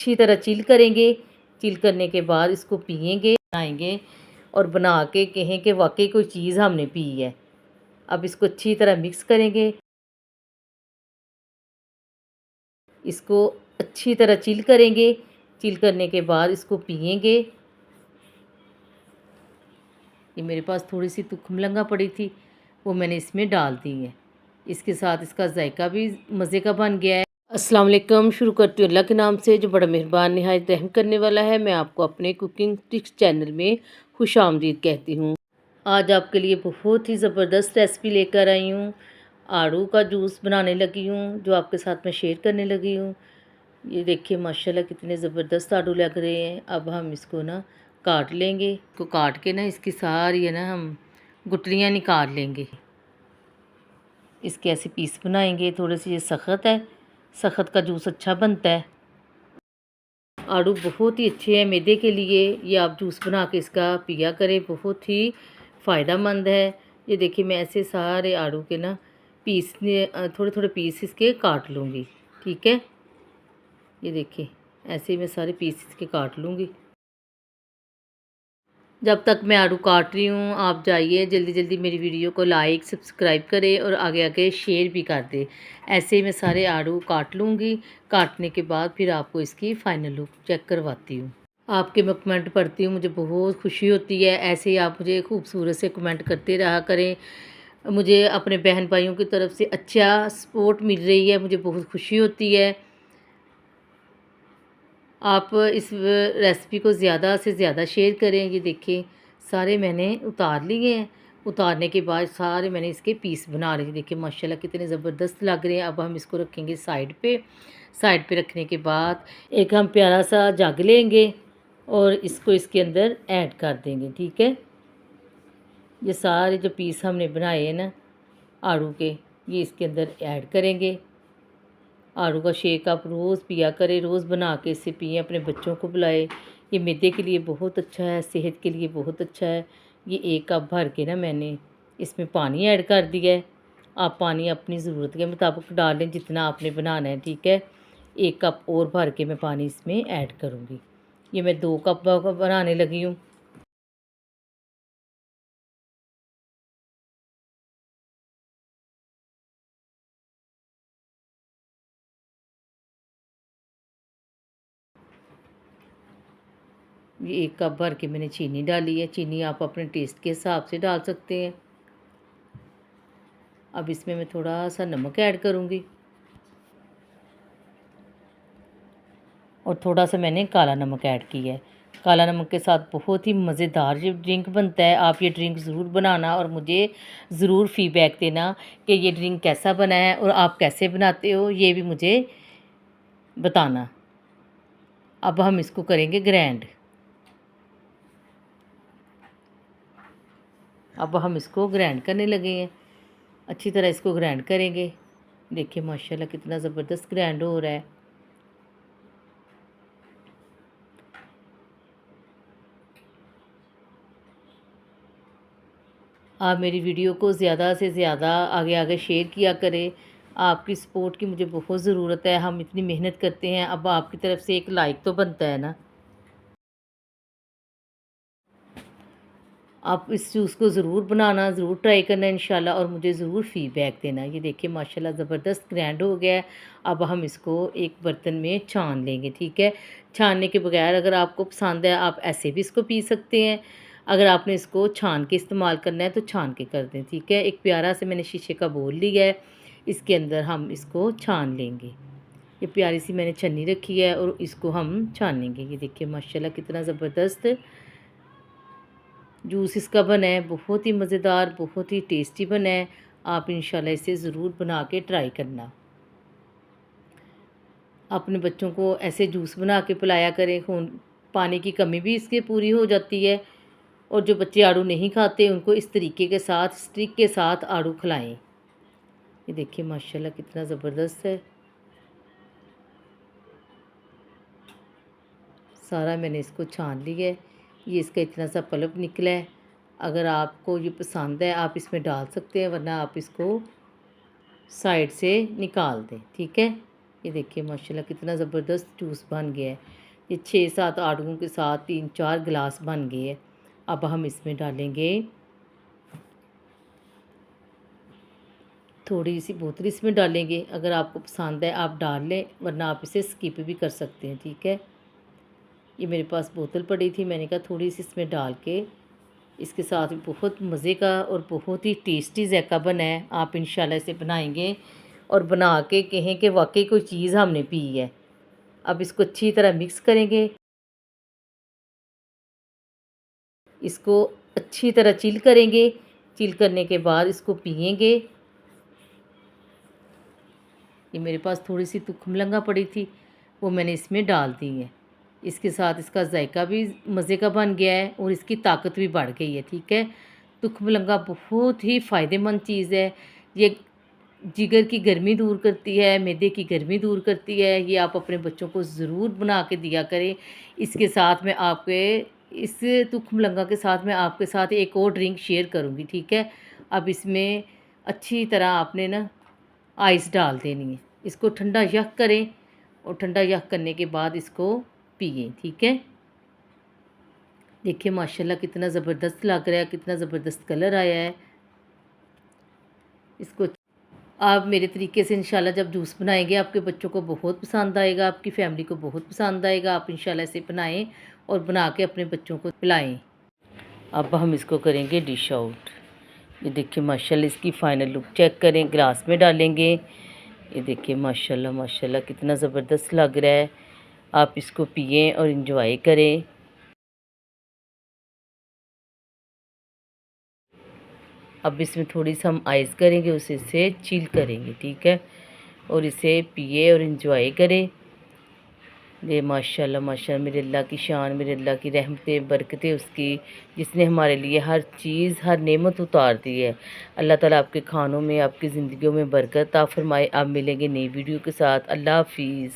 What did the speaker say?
अच्छी तरह चिल करेंगे। चिल करने के बाद इसको पिएंगे, बनाएंगे और बना के कहें कि वाकई कोई चीज़ हमने पी है। अब इसको अच्छी तरह मिक्स करेंगे। इसको अच्छी तरह चिल करेंगे। चिल करने के बाद इसको पिएंगे। ये मेरे पास थोड़ी सी तुखमलंगा पड़ी थी, वो मैंने इसमें डाल दी है। इसके साथ इसका जायका भी मज़े का बन गया है। अस्सलाम वालेकुम। शुरू करती हूँ अल्लाह के नाम से जो बड़ा मेहरबान नहायत रहम करने वाला है। मैं आपको अपने कुकिंग टिप्स चैनल में खुश आमदीद कहती हूँ। आज आपके लिए बहुत ही ज़बरदस्त रेसिपी लेकर आई हूँ। आड़ू का जूस बनाने लगी हूँ, जो आपके साथ मैं शेयर करने लगी हूँ। ये देखिए माशाल्लाह कितने ज़बरदस्त आड़ू लग रहे हैं। अब हम इसको ना काट लेंगे। इसको काट के ना इसकी सारी है ना हम गुठलियाँ निकाल लेंगे। इसके ऐसे पीस बनाएंगे। थोड़े से ये सख्त है, सख्त का जूस अच्छा बनता है। आड़ू बहुत ही अच्छे हैं मैदे के लिए। ये आप जूस बना के इसका पिया करें, बहुत ही फ़ायदेमंद है। ये देखिए मैं ऐसे सारे आड़ू के ना पीस थोड़े थोड़े पीस इसके काट लूँगी। ठीक है, ये देखिए ऐसे ही मैं सारे पीस इसके काट लूँगी। जब तक मैं आड़ू काट रही हूँ आप जाइए जल्दी जल्दी मेरी वीडियो को लाइक सब्सक्राइब करें और आगे आगे शेयर भी कर दें। ऐसे ही मैं सारे आड़ू काट लूँगी। काटने के बाद फिर आपको इसकी फ़ाइनल लुक चेक करवाती हूँ। आपके मैं कमेंट पढ़ती हूँ, मुझे बहुत खुशी होती है। ऐसे ही आप मुझे खूबसूरत से कमेंट करते रहा करें। मुझे अपने बहन भाइयों की तरफ से अच्छा सपोर्ट मिल रही है, मुझे बहुत खुशी होती है। आप इस रेसिपी को ज़्यादा से ज़्यादा शेयर करें। ये देखिए सारे मैंने उतार लिए हैं। उतारने के बाद सारे मैंने इसके पीस बना लिए। देखिए माशाल्लाह कितने ज़बरदस्त लग रहे हैं। अब हम इसको रखेंगे साइड पे। साइड पे रखने के बाद एक हम प्यारा सा जग लेंगे और इसको इसके अंदर ऐड कर देंगे। ठीक है, ये सारे जो पीस हमने बनाए हैं ना आड़ू के, ये इसके अंदर ऐड करेंगे। आड़ू का शेक आप रोज़ पिया करें, रोज़ बना के इसे पिए, अपने बच्चों को पिलाएं। ये मैदे के लिए बहुत अच्छा है, सेहत के लिए बहुत अच्छा है। ये एक कप भर के ना मैंने इसमें पानी ऐड कर दिया है। आप पानी अपनी ज़रूरत के मुताबिक डालें जितना आपने बनाना है। ठीक है, एक कप और भर के मैं पानी इसमें ऐड करूँगी। ये मैं 2 कप बनाने लगी हूँ। ये 1 कप भर के मैंने चीनी डाली है। चीनी आप अपने टेस्ट के हिसाब से डाल सकते हैं। अब इसमें मैं थोड़ा सा नमक ऐड करूँगी और थोड़ा सा मैंने काला नमक ऐड किया है। काला नमक के साथ बहुत ही मज़ेदार ये ड्रिंक बनता है। आप ये ड्रिंक ज़रूर बनाना और मुझे ज़रूर फ़ीडबैक देना कि ये ड्रिंक कैसा बना है और आप कैसे बनाते हो, ये भी मुझे बताना। अब हम इसको करेंगे ग्राइंड। अब हम इसको ग्राइंड करने लगे हैं। अच्छी तरह इसको ग्राइंड करेंगे। देखिए माशाल्लाह कितना ज़बरदस्त ग्राइंड हो रहा है। आप मेरी वीडियो को ज़्यादा से ज़्यादा आगे आगे शेयर किया करें। आपकी सपोर्ट की मुझे बहुत ज़रूरत है। हम इतनी मेहनत करते हैं, अब आपकी तरफ से एक लाइक तो बनता है ना। आप इस जूस को ज़रूर बनाना, ज़रूर ट्राई करना इंशाल्लाह और मुझे ज़रूर फ़ीडबैक देना। ये देखिए माशाल्लाह ज़बरदस्त ग्राइंड हो गया है। अब हम इसको एक बर्तन में छान लेंगे। ठीक है, छानने के बगैर अगर आपको पसंद है आप ऐसे भी इसको पी सकते हैं। अगर आपने इसको छान के इस्तेमाल करना है तो छान के कर दें। ठीक है, एक प्यारा से मैंने शीशे का बोल लिया है, इसके अंदर हम इसको छान लेंगे। ये प्यारी सी मैंने छन्नी रखी है और इसको हम छानेंगे। ये देखिए माशाल्लाह कितना ज़बरदस्त जूस इसका बना है। बहुत ही मज़ेदार, बहुत ही टेस्टी बना है। आप इंशाल्लाह इसे ज़रूर बना के ट्राई करना। अपने बच्चों को ऐसे जूस बना के पिलाया करें। खून पानी की कमी भी इसके पूरी हो जाती है और जो बच्चे आड़ू नहीं खाते उनको इस तरीके के साथ स्टिक के साथ आड़ू खिलाएं। ये देखिए माशाल्लाह कितना ज़बरदस्त है। सारा मैंने इसको छान लिया है। ये इसका इतना सा पल्प निकला है। अगर आपको ये पसंद है आप इसमें डाल सकते हैं, वरना आप इसको साइड से निकाल दें। ठीक है, ये देखिए माशाल्लाह कितना ज़बरदस्त जूस बन गया है। ये 6-7 आड़ूओं के साथ 3-4 गिलास बन गए हैं। अब हम इसमें डालेंगे थोड़ी सी बोतल इसमें डालेंगे। अगर आपको पसंद है आप डाल लें, वरना आप इसे स्किप भी कर सकते हैं। ठीक है, ये मेरे पास बोतल पड़ी थी, मैंने कहा थोड़ी सी इसमें डाल के इसके साथ बहुत मज़े का और बहुत ही टेस्टी ज़ायका बना है। आप इंशाल्लाह इसे बनाएंगे और बना के कहें कि वाकई कोई चीज़ हमने पी है। अब इसको अच्छी तरह मिक्स करेंगे, इसको अच्छी तरह चिल करेंगे। चिल करने के बाद इसको पिएंगे। ये मेरे पास थोड़ी सी तुखमलंगा पड़ी थी, वो मैंने इसमें डाल दी है। इसके साथ इसका जायका भी मज़े का बन गया है और इसकी ताकत भी बढ़ गई है। ठीक है, तुखमलंगा बहुत ही फ़ायदेमंद चीज़ है। ये जिगर की गर्मी दूर करती है, मैदे की गर्मी दूर करती है। ये आप अपने बच्चों को ज़रूर बना के दिया करें। इसके साथ मैं आपके इस तुखमलंगा के साथ मैं आपके साथ एक और ड्रिंक शेयर करूँगी। ठीक है, अब इसमें अच्छी तरह आपने ना आइस डाल देनी है। इसको ठंडा यक करें और ठंडा यक करने के बाद इसको पिए। ठीक है, देखिए माशाल्लाह कितना ज़बरदस्त लग रहा है, कितना ज़बरदस्त कलर आया है। इसको आप मेरे तरीके से इंशाल्लाह जब जूस बनाएंगे आपके बच्चों को बहुत पसंद आएगा, आपकी फ़ैमिली को बहुत पसंद आएगा। आप इंशाल्लाह इसे बनाएं और बना के अपने बच्चों को पिलाएं। अब हम इसको करेंगे डिश आउट। ये देखिए माशाल्लाह इसकी फ़ाइनल लुक चेक करें, ग्लास में डालेंगे। ये देखिए माशाल्लाह माशाल्लाह कितना ज़बरदस्त लग रहा है। आप इसको पिएं और इंजॉय करें। अब इसमें थोड़ी सी हम आइस करेंगे, उसे से चिल करेंगे। ठीक है, और इसे पिए और इंजॉय करें। ये माशाल्लाह माशाल्लाह मेरे अल्लाह की शान, मेरे अल्लाह की रहमतें बरकतें उसकी, जिसने हमारे लिए हर चीज़ हर नेमत उतार दी है। अल्लाह ताला आपके खानों में आपकी ज़िंदगियों में बरकत अता फरमाए। आप मिलेंगे नई वीडियो के साथ। अल्लाह हाफिज़।